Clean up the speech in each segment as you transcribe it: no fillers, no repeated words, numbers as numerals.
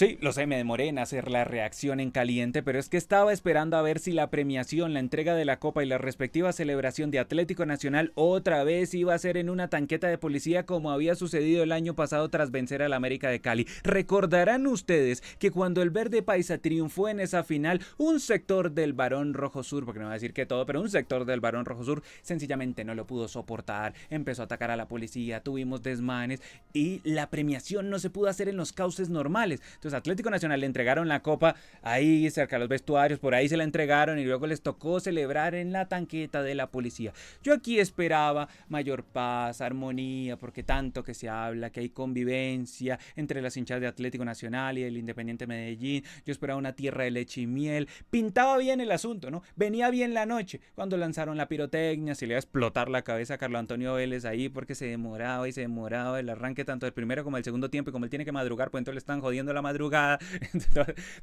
Sí, lo sé, me demoré en hacer la reacción en caliente, pero es que estaba esperando a ver si la premiación, la entrega de la copa y la respectiva celebración de Atlético Nacional otra vez iba a ser en una tanqueta de policía como había sucedido el año pasado tras vencer al América de Cali. Recordarán ustedes que cuando el Verde Paisa triunfó en esa final, un sector del Barón Rojo Sur, porque no voy a decir que todo, pero un sector del Barón Rojo Sur sencillamente no lo pudo soportar, empezó a atacar a la policía, tuvimos desmanes y la premiación no se pudo hacer en los cauces normales. Entonces Atlético Nacional le entregaron la copa ahí cerca de los vestuarios, por ahí se la entregaron y luego les tocó celebrar en la tanqueta de la policía. Yo aquí esperaba mayor paz, armonía, porque tanto que se habla, que hay convivencia entre las hinchas de Atlético Nacional y del Independiente Medellín. Yo esperaba una tierra de leche y miel. Pintaba bien el asunto, ¿no? Venía bien la noche cuando lanzaron la pirotecnia, se le iba a explotar la cabeza a Carlos Antonio Vélez ahí porque se demoraba y se demoraba el arranque tanto del primero como del segundo tiempo y como él tiene que madrugar, pues entonces le están jodiendo la madrugada.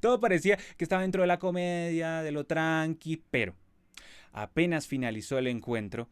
Todo parecía que estaba dentro de la comedia, de lo tranqui, pero apenas finalizó el encuentro,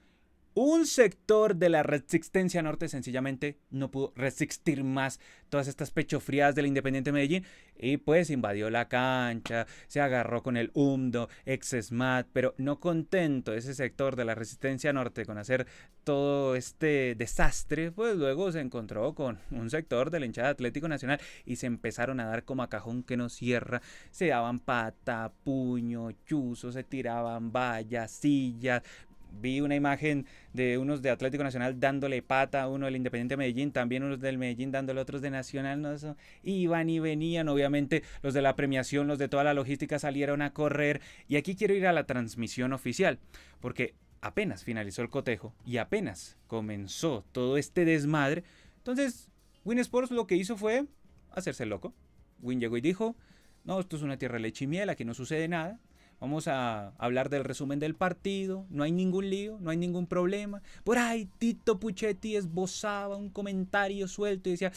un sector de la resistencia norte sencillamente no pudo resistir más todas estas pechofriadas del Independiente Medellín y pues invadió la cancha, se agarró con el UMDO, ex SMAT, pero no contento ese sector de la resistencia norte con hacer todo este desastre, pues luego se encontró con un sector de la hinchada Atlético Nacional y se empezaron a dar como a cajón que no cierra, se daban pata, puño, chuzo, se tiraban vallas, sillas. Vi una imagen de unos de Atlético Nacional dándole pata a uno del Independiente Medellín, también unos del Medellín dándole otros de Nacional, no, eso, iban y venían, obviamente los de la premiación, los de toda la logística salieron a correr y aquí quiero ir a la transmisión oficial, porque apenas finalizó el cotejo y apenas comenzó todo este desmadre, entonces Win Sports lo que hizo fue hacerse loco. Win llegó y dijo, no, esto es una tierra de leche y miel, aquí no sucede nada. Vamos a hablar del resumen del partido. No hay ningún lío, no hay ningún problema. Por ahí Tito Puchetti esbozaba un comentario suelto y decía,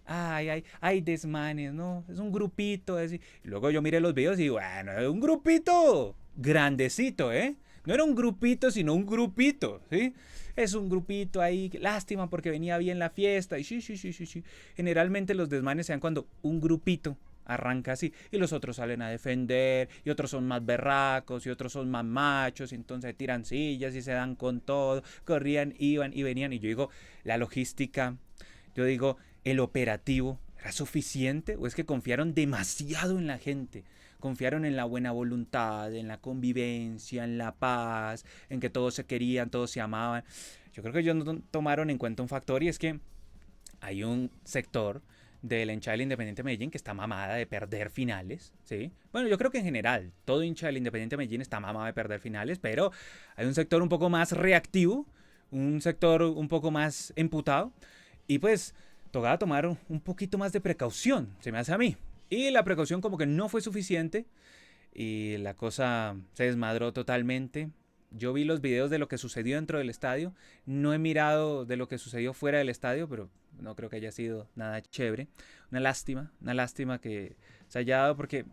ay, desmanes, ¿no? Es un grupito. Así. Y luego yo miré los videos y digo, bueno, es un grupito grandecito, ¿eh? No era un grupito, sino un grupito, ¿sí? Es un grupito ahí, lástima porque venía bien la fiesta. Y sí. Generalmente los desmanes se dan cuando un grupito arranca así y los otros salen a defender y otros son más berracos y otros son más machos y entonces tiran sillas y se dan con todo, corrían, iban y venían y yo digo, la logística, yo digo, el operativo, ¿era suficiente o es que confiaron demasiado en la gente? Confiaron en la buena voluntad, en la convivencia, en la paz, en que todos se querían, todos se amaban. Yo creo que ellos no tomaron en cuenta un factor y es que hay un sector de la hinchada del Independiente Medellín que está mamada de perder finales, ¿sí? Bueno, yo creo que en general todo hincha del Independiente Medellín está mamada de perder finales, pero hay un sector un poco más reactivo, un sector un poco más emputado y pues tocaba tomar un poquito más de precaución, se me hace a mí. Y la precaución como que no fue suficiente y la cosa se desmadró totalmente. Yo vi los videos de lo que sucedió dentro del estadio. No he mirado de lo que sucedió fuera del estadio, pero no creo que haya sido nada chévere. Una lástima que se haya dado porque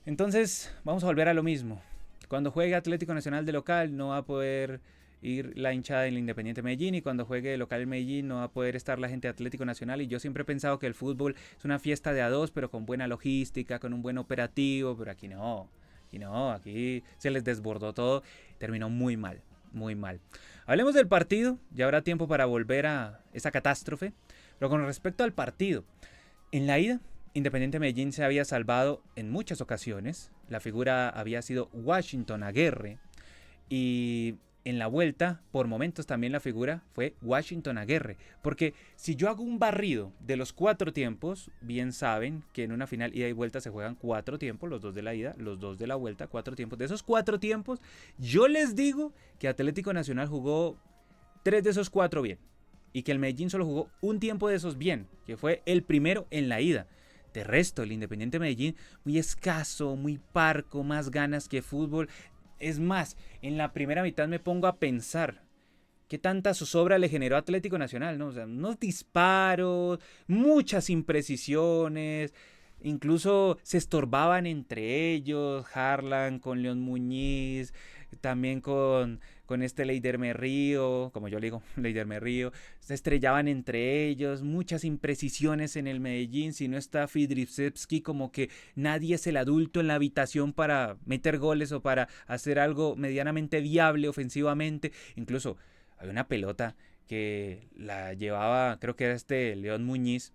entonces vamos a volver a lo mismo. Cuando juegue Atlético Nacional de local no va a poder ir la hinchada del Independiente Medellín y cuando juegue de local en Medellín no va a poder estar la gente de Atlético Nacional y yo siempre he pensado que el fútbol es una fiesta de a dos pero con buena logística, con un buen operativo, pero aquí no. Y no, aquí se les desbordó todo, terminó muy mal, muy mal. Hablemos del partido, ya habrá tiempo para volver a esa catástrofe, pero con respecto al partido, en la ida, Independiente Medellín se había salvado en muchas ocasiones, la figura había sido Washington Aguirre y en la vuelta, por momentos también la figura fue Washington Aguirre. Porque si yo hago un barrido de los 4 tiempos, bien saben que en una final ida y vuelta se juegan 4 tiempos, los 2 de la ida, los 2 de la vuelta, 4 tiempos. De esos 4 tiempos, yo les digo que Atlético Nacional jugó 3 de esos 4 bien. Y que el Medellín solo jugó un tiempo de esos bien, que fue el primero en la ida. De resto, el Independiente Medellín, muy escaso, muy parco, más ganas que fútbol. Es más, en la primera mitad me pongo a pensar qué tanta zozobra le generó Atlético Nacional, ¿no? O sea, unos disparos, muchas imprecisiones, incluso se estorbaban entre ellos, Harlan con León Muñiz, también con este Leider Río, como yo le digo, Leider Río, se estrellaban entre ellos, muchas imprecisiones en el Medellín, si no está Fidrivsevski, como que nadie es el adulto en la habitación para meter goles o para hacer algo medianamente viable ofensivamente, incluso hay una pelota que la llevaba, creo que era este León Muñiz,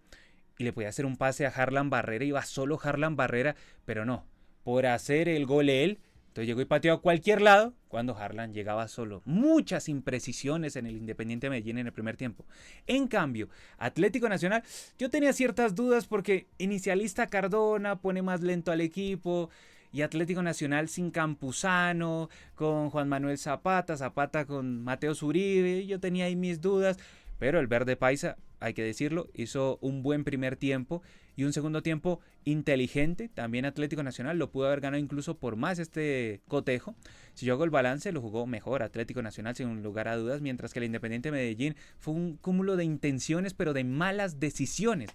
y le podía hacer un pase a Harlan Barrera, iba solo Harlan Barrera, pero no, por hacer el gol él, entonces llegó y pateó a cualquier lado cuando Harlan llegaba solo. Muchas imprecisiones en el Independiente Medellín en el primer tiempo. En cambio, Atlético Nacional, yo tenía ciertas dudas porque inicialista Cardona pone más lento al equipo y Atlético Nacional sin Campuzano, con Juan Manuel Zapata, Zapata con Mateo Zuribe, yo tenía ahí mis dudas, pero el Verde Paisa, hay que decirlo, hizo un buen primer tiempo y un segundo tiempo inteligente. También Atlético Nacional lo pudo haber ganado incluso por más este cotejo. Si yo hago el balance, lo jugó mejor Atlético Nacional sin lugar a dudas, mientras que el Independiente Medellín fue un cúmulo de intenciones, pero de malas decisiones.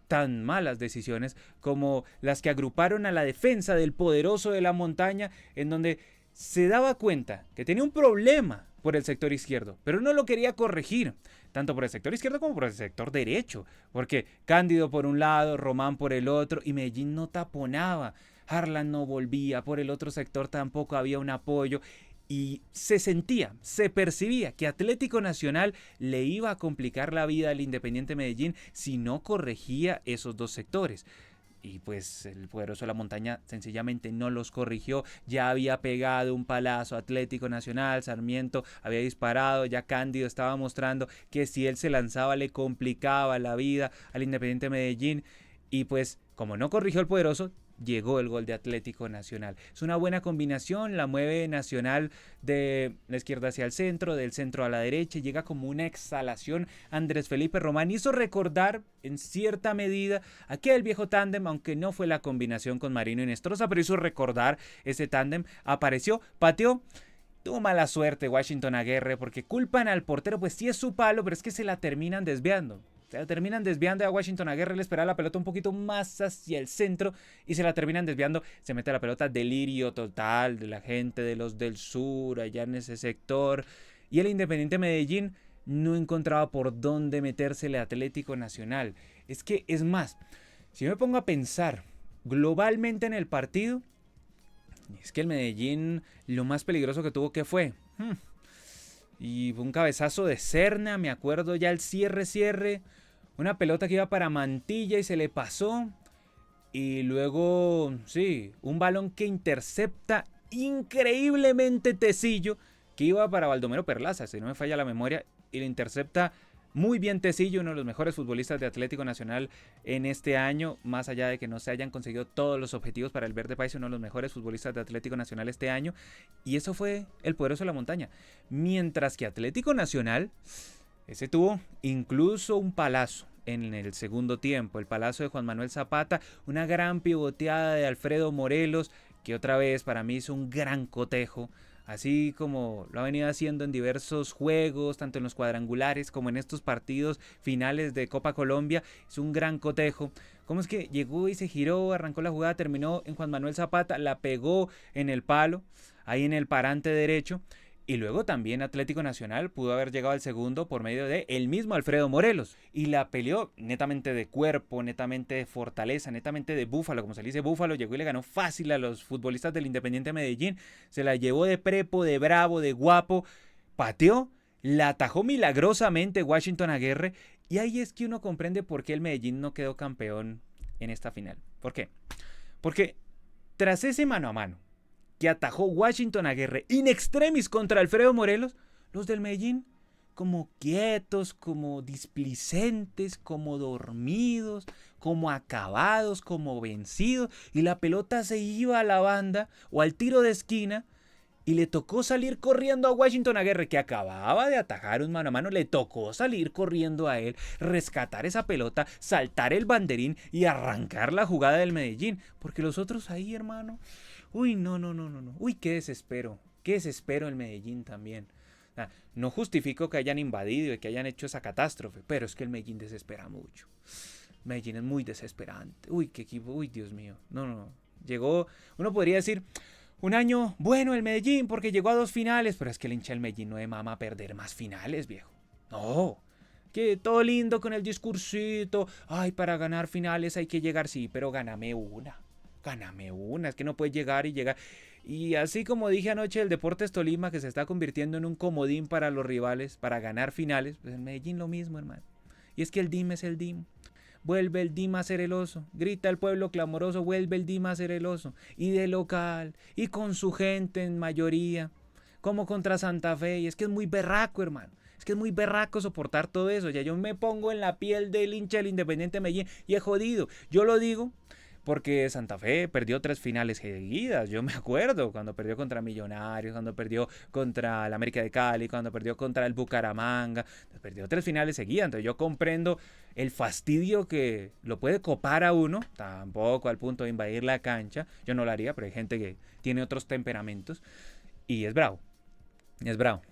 Tan malas decisiones como las que agruparon a la defensa del poderoso de la montaña, en donde se daba cuenta que tenía un problema por el sector izquierdo, pero no lo quería corregir, tanto por el sector izquierdo como por el sector derecho, porque Cándido por un lado, Román por el otro, y Medellín no taponaba, Harlan no volvía, por el otro sector tampoco había un apoyo, y se sentía, se percibía que Atlético Nacional le iba a complicar la vida al Independiente Medellín si no corregía esos dos sectores. Y pues el poderoso de la montaña sencillamente no los corrigió, ya había pegado un palazo Atlético Nacional, Sarmiento había disparado, ya Cándido estaba mostrando que si él se lanzaba le complicaba la vida al Independiente Medellín y pues como no corrigió el poderoso, llegó el gol de Atlético Nacional. Es una buena combinación, la mueve Nacional de la izquierda hacia el centro, del centro a la derecha, llega como una exhalación. Andrés Felipe Román hizo recordar en cierta medida aquel viejo tándem, aunque no fue la combinación con Marino y Nestroza, pero hizo recordar ese tándem, apareció, pateó. Tuvo mala suerte Washington Aguirre porque culpan al portero, pues sí es su palo, pero es que se la terminan desviando. Se la terminan desviando a Washington Aguirre, le esperaba la pelota un poquito más hacia el centro y se la terminan desviando. Se mete la pelota, delirio total de la gente de los del sur, allá en ese sector. Y el Independiente Medellín no encontraba por dónde metérsele a Atlético Nacional. Es que, es más, si me pongo a pensar globalmente en el partido, es que el Medellín lo más peligroso que tuvo, ¿qué fue? Y un cabezazo de Serna, me acuerdo ya el cierre, una pelota que iba para Mantilla y se le pasó. Y luego, sí, un balón que intercepta increíblemente Tecillo, que iba para Baldomero Perlaza, si no me falla la memoria, y le intercepta muy bien Tecillo, uno de los mejores futbolistas de Atlético Nacional en este año, más allá de que no se hayan conseguido todos los objetivos para el Verde País, uno de los mejores futbolistas de Atlético Nacional este año, y eso fue el poderoso de la montaña. Mientras que Atlético Nacional, ese tuvo incluso un palazo en el segundo tiempo, el palazo de Juan Manuel Zapata, una gran pivoteada de Alfredo Morelos, que otra vez para mí hizo un gran cotejo, así como lo ha venido haciendo en diversos juegos, tanto en los cuadrangulares como en estos partidos finales de Copa Colombia. Es un gran cotejo. ¿Cómo es que llegó y se giró, arrancó la jugada, terminó en Juan Manuel Zapata, la pegó en el palo, ahí en el parante derecho? Y luego también Atlético Nacional pudo haber llegado al segundo por medio de el mismo Alfredo Morelos. Y la peleó netamente de cuerpo, netamente de fortaleza, netamente de búfalo, como se le dice búfalo. Llegó y le ganó fácil a los futbolistas del Independiente Medellín. Se la llevó de prepo, de bravo, de guapo. Pateó, la atajó milagrosamente Washington Aguirre. Y ahí es que uno comprende por qué el Medellín no quedó campeón en esta final. ¿Por qué? Porque tras ese mano a mano que atajó Washington Aguirre in extremis contra Alfredo Morelos, los del Medellín como quietos, como displicentes, como dormidos, como acabados, como vencidos, y la pelota se iba a la banda o al tiro de esquina y le tocó salir corriendo a Washington Aguirre, que acababa de atajar un mano a mano, le tocó salir corriendo a él, rescatar esa pelota, saltar el banderín y arrancar la jugada del Medellín, porque los otros ahí, hermano, uy, no, uy, qué desespero el Medellín también. No justifico que hayan invadido y que hayan hecho esa catástrofe, pero es que el Medellín desespera mucho. Medellín es muy desesperante. Uy, qué equipo, uy, Dios mío. No. Llegó, uno podría decir, Un año bueno el Medellín porque llegó a 2 finales, pero es que el hincha del Medellín no de mama perder más finales, viejo. No, que todo lindo con el discursito. Ay, para ganar finales hay que llegar, sí, pero gáname una. Gáname una, es que no puedes llegar y llegar. Y así como dije anoche, el Deportes Tolima que se está convirtiendo en un comodín para los rivales, para ganar finales, pues en Medellín lo mismo, hermano. Y es que el DIM es el DIM. Vuelve el DIM a ser el oso. Grita el pueblo clamoroso, vuelve el DIM a ser el oso. Y de local, y con su gente en mayoría, como contra Santa Fe. Y es que es muy berraco, hermano. Es que es muy berraco soportar todo eso. Ya yo me pongo en la piel del hincha del Independiente Medellín y he jodido. Yo lo digo porque Santa Fe perdió 3 finales seguidas. Yo me acuerdo cuando perdió contra Millonarios, cuando perdió contra el América de Cali, cuando perdió contra el Bucaramanga. Perdió 3 finales seguidas. Entonces yo comprendo el fastidio que lo puede copar a uno. Tampoco al punto de invadir la cancha. Yo no lo haría, pero hay gente que tiene otros temperamentos. Y es bravo. Es bravo.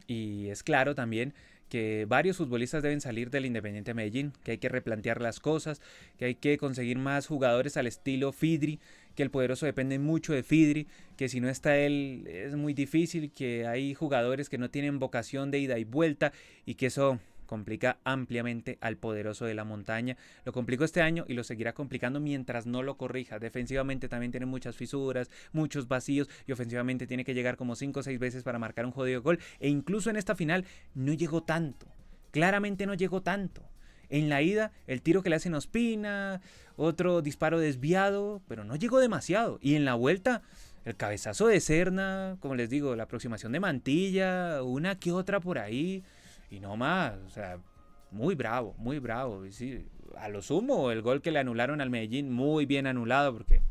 Y es claro también que varios futbolistas deben salir del Independiente Medellín, que hay que replantear las cosas, que hay que conseguir más jugadores al estilo Fidri, que el poderoso depende mucho de Fidri, que si no está él es muy difícil, que hay jugadores que no tienen vocación de ida y vuelta y que eso complica ampliamente al poderoso de la montaña. Lo complicó este año y lo seguirá complicando mientras no lo corrija. Defensivamente también tiene muchas fisuras, muchos vacíos y ofensivamente tiene que llegar como 5 o 6 veces para marcar un jodido gol. E incluso en esta final no llegó tanto. Claramente no llegó tanto. En la ida, el tiro que le hacen a Ospina, otro disparo desviado, pero no llegó demasiado. Y en la vuelta, el cabezazo de Serna, como les digo, la aproximación de Mantilla, una que otra por ahí. Y no más, o sea, muy bravo, muy bravo. Y sí, a lo sumo, el gol que le anularon al Medellín, muy bien anulado, porque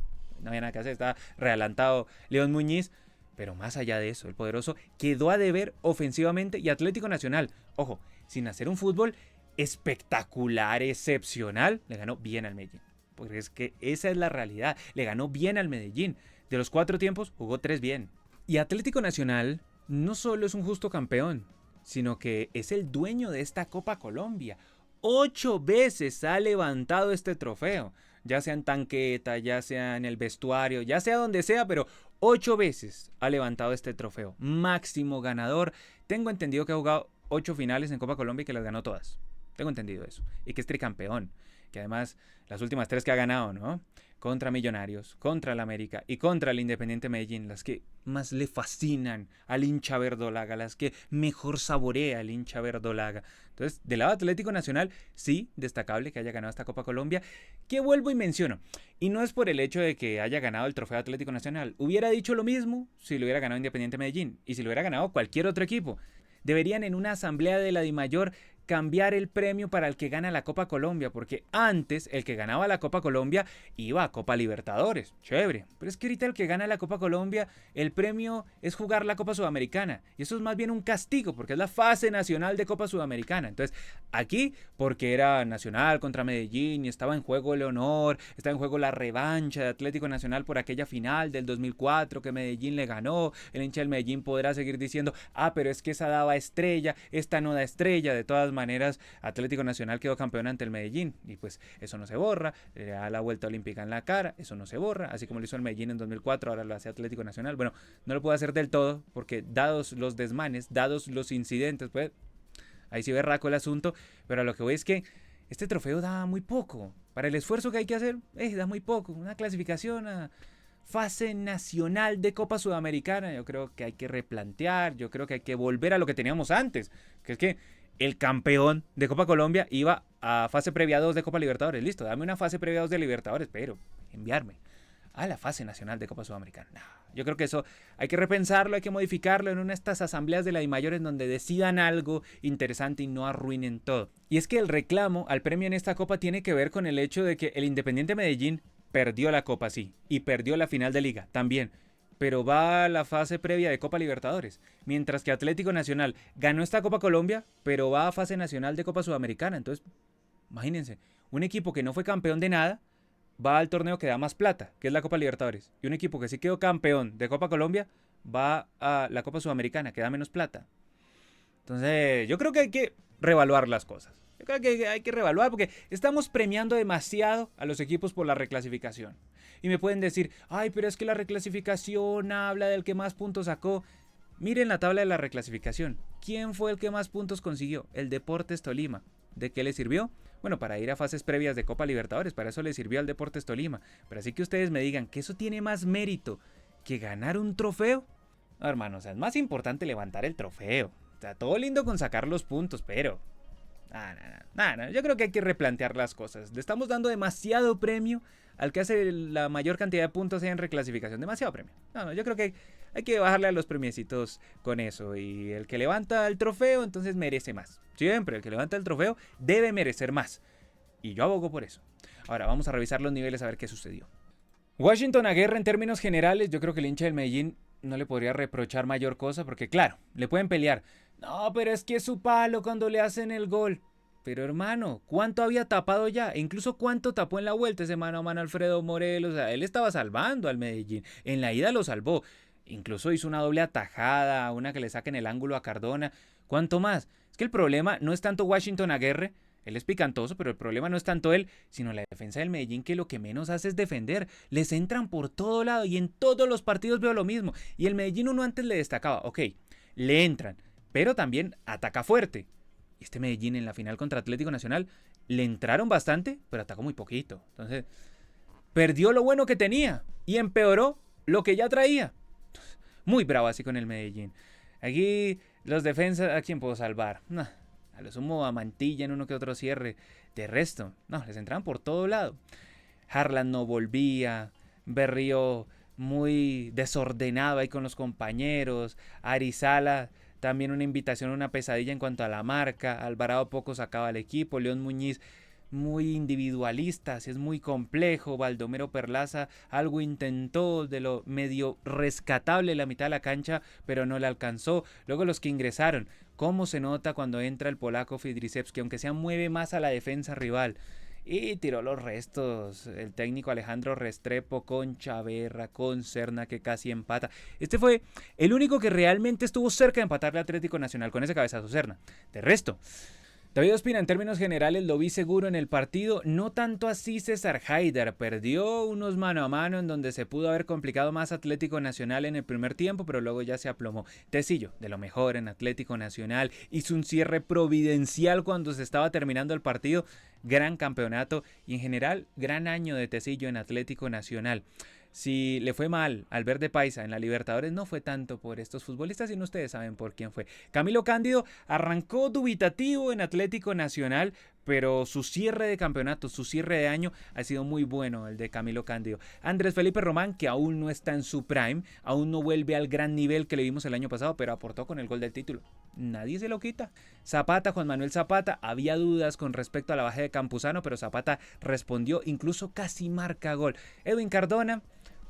no había nada que hacer, estaba realantado León Muñiz. Pero más allá de eso, el poderoso quedó a deber ofensivamente y Atlético Nacional, ojo, sin hacer un fútbol espectacular, excepcional, le ganó bien al Medellín. Porque es que esa es la realidad, le ganó bien al Medellín. De los 4 tiempos, jugó 3 bien. Y Atlético Nacional no solo es un justo campeón, sino que es el dueño de esta Copa Colombia. 8 veces ha levantado este trofeo, ya sea en tanqueta, ya sea en el vestuario, ya sea donde sea, pero 8 veces ha levantado este trofeo. Máximo ganador. Tengo entendido que ha jugado 8 finales en Copa Colombia y que las ganó todas. Tengo entendido eso. Y que es tricampeón. Que además las últimas 3 que ha ganado, ¿no? Contra Millonarios, contra el América y contra el Independiente Medellín, las que más le fascinan al hincha verdolaga, las que mejor saborea al hincha verdolaga. Entonces, del lado Atlético Nacional, sí, destacable que haya ganado esta Copa Colombia, que vuelvo y menciono. Y no es por el hecho de que haya ganado el trofeo Atlético Nacional. Hubiera dicho lo mismo si lo hubiera ganado Independiente Medellín y si lo hubiera ganado cualquier otro equipo. Deberían en una asamblea de la DIMAYOR cambiar el premio para el que gana la Copa Colombia, porque antes el que ganaba la Copa Colombia iba a Copa Libertadores, chévere, pero es que ahorita el que gana la Copa Colombia, el premio es jugar la Copa Sudamericana, y eso es más bien un castigo, porque es la fase nacional de Copa Sudamericana. Entonces, aquí, porque era Nacional contra Medellín, y estaba en juego el honor, estaba en juego la revancha de Atlético Nacional por aquella final del 2004 que Medellín le ganó, el hincha del Medellín podrá seguir diciendo, pero es que esa daba estrella, esta no da estrella. De todas maneras, Atlético Nacional quedó campeón ante el Medellín y pues eso no se borra, le da la vuelta olímpica en la cara, eso no se borra, así como lo hizo el Medellín en 2004, ahora lo hace Atlético Nacional. Bueno, no lo puedo hacer del todo porque dados los desmanes, dados los incidentes, pues ahí sí berraco el asunto, pero a lo que voy es que este trofeo da muy poco, para el esfuerzo que hay que hacer, da muy poco, una clasificación a fase nacional de Copa Sudamericana, yo creo que hay que replantear, yo creo que hay que volver a lo que teníamos antes, que es que el campeón de Copa Colombia iba a fase previa 2 de Copa Libertadores. Listo, dame una fase previa 2 de Libertadores, pero enviarme a la fase nacional de Copa Sudamericana. No, yo creo que eso hay que repensarlo, hay que modificarlo en una de estas asambleas de la DIMAYOR en donde decidan algo interesante y no arruinen todo. Y es que el reclamo al premio en esta Copa tiene que ver con el hecho de que el Independiente Medellín perdió la Copa, sí, y perdió la final de Liga también, pero va a la fase previa de Copa Libertadores, mientras que Atlético Nacional ganó esta Copa Colombia, pero va a fase nacional de Copa Sudamericana. Entonces, imagínense, un equipo que no fue campeón de nada va al torneo que da más plata, que es la Copa Libertadores, y un equipo que sí quedó campeón de Copa Colombia va a la Copa Sudamericana, que da menos plata. Entonces, yo creo que hay que reevaluar las cosas. Yo creo que hay que reevaluar porque estamos premiando demasiado a los equipos por la reclasificación. Y me pueden decir, ay, pero es que la reclasificación habla del que más puntos sacó. Miren la tabla de la reclasificación. ¿Quién fue el que más puntos consiguió? El Deportes Tolima. ¿De qué le sirvió? Bueno, para ir a fases previas de Copa Libertadores, para eso le sirvió al Deportes Tolima. Pero así que ustedes me digan que eso tiene más mérito que ganar un trofeo. No, hermano, o sea, es más importante levantar el trofeo. O sea, todo lindo con sacar los puntos, pero... No, yo creo que hay que replantear las cosas. Le estamos dando demasiado premio al que hace la mayor cantidad de puntos en reclasificación. Demasiado premio. No, yo creo que hay que bajarle a los premiecitos con eso. Y el que levanta el trofeo, entonces merece más. Siempre el que levanta el trofeo debe merecer más. Y yo abogo por eso. Ahora vamos a revisar los niveles a ver qué sucedió. Washington Aguirre, en términos generales, yo creo que el hincha del Medellín no le podría reprochar mayor cosa porque, claro, le pueden pelear. No, pero es que es su palo cuando le hacen el gol. Pero hermano, ¿cuánto había tapado ya? E incluso cuánto tapó en la vuelta ese mano a mano Alfredo Morelos. O sea, él estaba salvando al Medellín. En la ida lo salvó. Incluso hizo una doble atajada, una que le saquen el ángulo a Cardona. ¿Cuánto más? Es que el problema no es tanto Washington Aguirre. Él es picantoso, pero el problema no es tanto él, sino la defensa del Medellín, que lo que menos hace es defender. Les entran por todo lado y en todos los partidos veo lo mismo. Y el Medellín uno antes le destacaba, ok, le entran, pero también ataca fuerte. Y este Medellín en la final contra Atlético Nacional le entraron bastante, pero atacó muy poquito. Entonces, perdió lo bueno que tenía y empeoró lo que ya traía. Muy bravo así con el Medellín. Aquí los defensas, ¿a quién puedo salvar? No. A lo sumo a Mantilla en uno que otro cierre. De resto, no, les entraban por todo lado. Harlan no volvía. Berrío muy desordenado ahí con los compañeros. Arizala también una invitación, una pesadilla en cuanto a la marca. Alvarado poco sacaba al equipo. León Muñiz muy individualista, así es muy complejo. Baldomero Perlaza algo intentó de lo medio rescatable la mitad de la cancha, pero no le alcanzó. Luego los que ingresaron, cómo se nota cuando entra el polaco Fidrisevski, aunque sea mueve más a la defensa rival. Y tiró los restos el técnico Alejandro Restrepo con Chaverra, con Serna que casi empata. Este fue el único que realmente estuvo cerca de empatarle al Atlético Nacional con ese cabezazo, Serna. De resto, David Ospina, en términos generales, lo vi seguro en el partido, no tanto así César Haidar, perdió unos mano a mano en donde se pudo haber complicado más Atlético Nacional en el primer tiempo, pero luego ya se aplomó. Tecillo, de lo mejor en Atlético Nacional, hizo un cierre providencial cuando se estaba terminando el partido, gran campeonato y en general gran año de Tecillo en Atlético Nacional. Si le fue mal al Verde Paisa en la Libertadores, no fue tanto por estos futbolistas, sino ustedes saben por quién fue. Camilo Cándido arrancó dubitativo en Atlético Nacional, pero su cierre de campeonato, su cierre de año ha sido muy bueno, el de Camilo Cándido. Andrés Felipe Román, que aún no está en su prime, aún no vuelve al gran nivel que le vimos el año pasado, pero aportó con el gol del título. Nadie se lo quita. Zapata, Juan Manuel Zapata, había dudas con respecto a la baja de Campuzano, pero Zapata respondió, incluso casi marca gol. Edwin Cardona,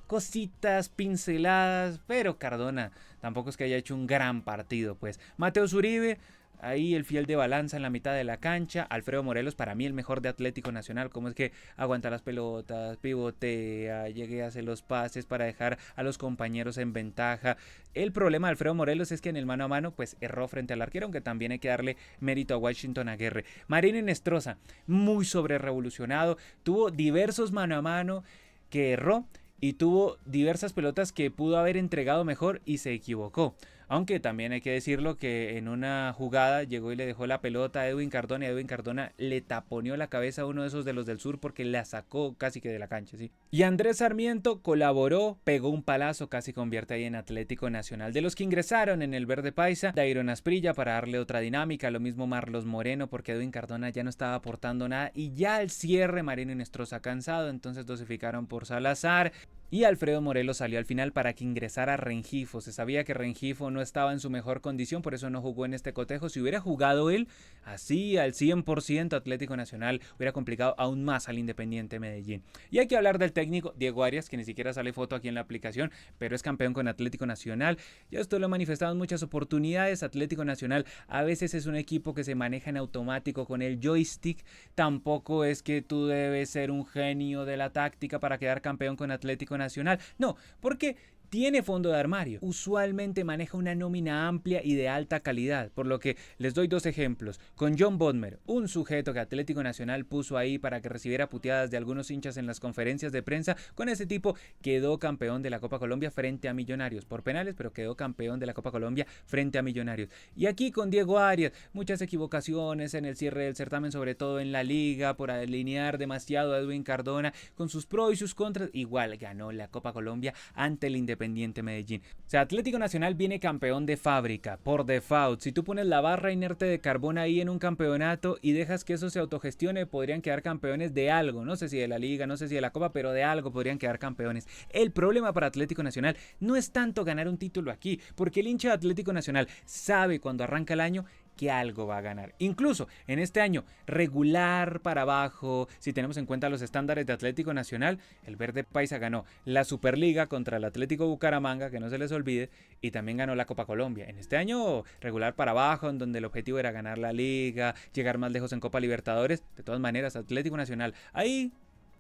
cositas, pinceladas, pero Cardona tampoco es que haya hecho un gran partido, pues. Mateus Uribe, ahí el fiel de balanza en la mitad de la cancha. Alfredo Morelos, para mí el mejor de Atlético Nacional, como es que aguanta las pelotas, pivotea, llegue a hacer los pases para dejar a los compañeros en ventaja. El problema de Alfredo Morelos es que en el mano a mano pues erró frente al arquero, aunque también hay que darle mérito a Washington Aguirre. Marino Inestrosa, muy sobre revolucionado, tuvo diversos mano a mano que erró y tuvo diversas pelotas que pudo haber entregado mejor y se equivocó. Aunque también hay que decirlo que en una jugada llegó y le dejó la pelota a Edwin Cardona y Edwin Cardona le taponeó la cabeza a uno de esos de los del sur porque la sacó casi que de la cancha, ¿sí? Y Andrés Sarmiento colaboró, pegó un palazo, casi convierte ahí en Atlético Nacional. De los que ingresaron en el Verde Paisa, Dairon Asprilla para darle otra dinámica, lo mismo Marlos Moreno porque Edwin Cardona ya no estaba aportando nada y ya al cierre Marino Inestrosa cansado, entonces dosificaron por Salazar. Y Alfredo Morelos salió al final para que ingresara Rengifo. Se sabía que Rengifo no estaba en su mejor condición, por eso no jugó en este cotejo. Si hubiera jugado él así al 100%, Atlético Nacional hubiera complicado aún más al Independiente Medellín. Y hay que hablar del técnico Diego Arias, que ni siquiera sale foto aquí en la aplicación, pero es campeón con Atlético Nacional. Ya esto lo he manifestado en muchas oportunidades. Atlético Nacional a veces es un equipo que se maneja en automático con el joystick. Tampoco es que tú debes ser un genio de la táctica para quedar campeón con Atlético Nacional. No, porque tiene fondo de armario. Usualmente maneja una nómina amplia y de alta calidad, por lo que les doy dos ejemplos. Con John Bodmer, un sujeto que Atlético Nacional puso ahí para que recibiera puteadas de algunos hinchas en las conferencias de prensa, con ese tipo quedó campeón de la Copa Colombia frente a Millonarios, por penales, pero quedó campeón de la Copa Colombia frente a Millonarios. Y aquí con Diego Arias, muchas equivocaciones en el cierre del certamen, sobre todo en la liga, por alinear demasiado a Edwin Cardona, con sus pros y sus contras, igual ganó la Copa Colombia ante el Independiente Medellín. O sea, Atlético Nacional viene campeón de fábrica, por default. Si tú pones la barra inerte de carbón ahí en un campeonato y dejas que eso se autogestione, podrían quedar campeones de algo. No sé si de la liga, no sé si de la Copa, pero de algo podrían quedar campeones. El problema para Atlético Nacional no es tanto ganar un título aquí, porque el hincha de Atlético Nacional sabe cuando arranca el año que algo va a ganar. Incluso en este año regular para abajo, si tenemos en cuenta los estándares de Atlético Nacional, el Verde Paisa ganó la Superliga contra el Atlético Bucaramanga, que no se les olvide, y también ganó la Copa Colombia. En este año regular para abajo, en donde el objetivo era ganar la Liga, llegar más lejos en Copa Libertadores, de todas maneras Atlético Nacional ahí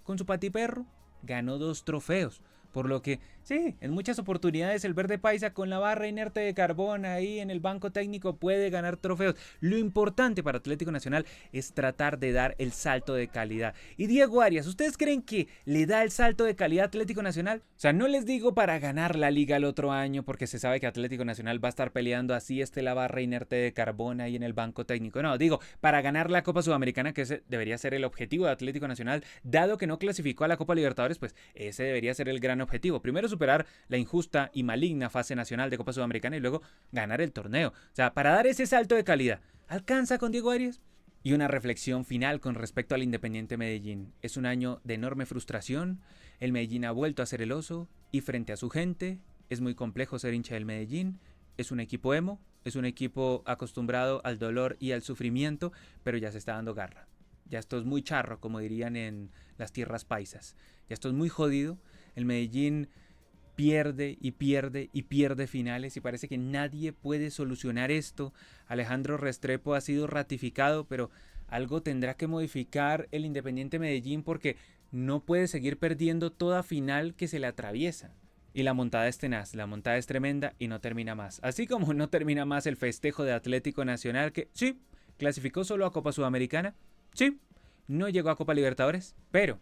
con su patiperro ganó 2 trofeos. Por lo que, sí, en muchas oportunidades el Verde Paisa con la barra inerte de carbón ahí en el banco técnico puede ganar trofeos. Lo importante para Atlético Nacional es tratar de dar el salto de calidad. Y Diego Arias, ¿ustedes creen que le da el salto de calidad a Atlético Nacional? O sea, no les digo para ganar la liga el otro año, porque se sabe que Atlético Nacional va a estar peleando así esté la barra inerte de carbón ahí en el banco técnico. No, digo, para ganar la Copa Sudamericana, que ese debería ser el objetivo de Atlético Nacional, dado que no clasificó a la Copa Libertadores, pues ese debería ser el gran objetivo. Primero superar la injusta y maligna fase nacional de Copa Sudamericana y luego ganar el torneo. O sea, para dar ese salto de calidad, ¿alcanza con Diego Arias? Y una reflexión final con respecto al Independiente Medellín. Es un año de enorme frustración, el Medellín ha vuelto a ser el oso y frente a su gente es muy complejo ser hincha del Medellín. Es un equipo emo, es un equipo acostumbrado al dolor y al sufrimiento, pero ya se está dando garra. Ya esto es muy charro, como dirían en las tierras paisas. Ya esto es muy jodido. El Medellín pierde y pierde y pierde finales y parece que nadie puede solucionar esto. Alejandro Restrepo ha sido ratificado, pero algo tendrá que modificar el Independiente Medellín porque no puede seguir perdiendo toda final que se le atraviesa. Y la montada es tenaz, la montada es tremenda y no termina más. Así como no termina más el festejo de Atlético Nacional que, sí, clasificó solo a Copa Sudamericana. Sí, no llegó a Copa Libertadores, pero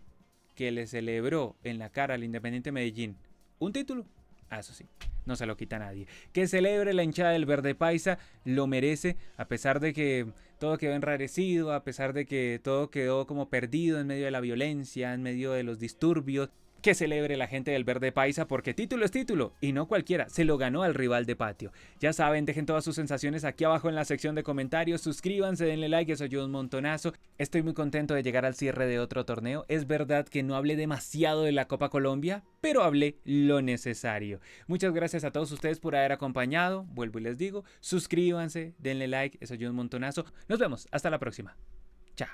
que le celebró en la cara al Independiente Medellín un título, eso sí, no se lo quita a nadie. Que celebre la hinchada del Verde Paisa, lo merece, a pesar de que todo quedó enrarecido, a pesar de que todo quedó como perdido en medio de la violencia, en medio de los disturbios. Que celebre la gente del Verde Paisa porque título es título y no cualquiera, se lo ganó al rival de patio. Ya saben, dejen todas sus sensaciones aquí abajo en la sección de comentarios, suscríbanse, denle like, eso ayuda un montonazo. Estoy muy contento de llegar al cierre de otro torneo. Es verdad que no hablé demasiado de la Copa Colombia, pero hablé lo necesario. Muchas gracias a todos ustedes por haber acompañado, vuelvo y les digo, suscríbanse, denle like, eso ayuda un montonazo. Nos vemos, hasta la próxima. Chao.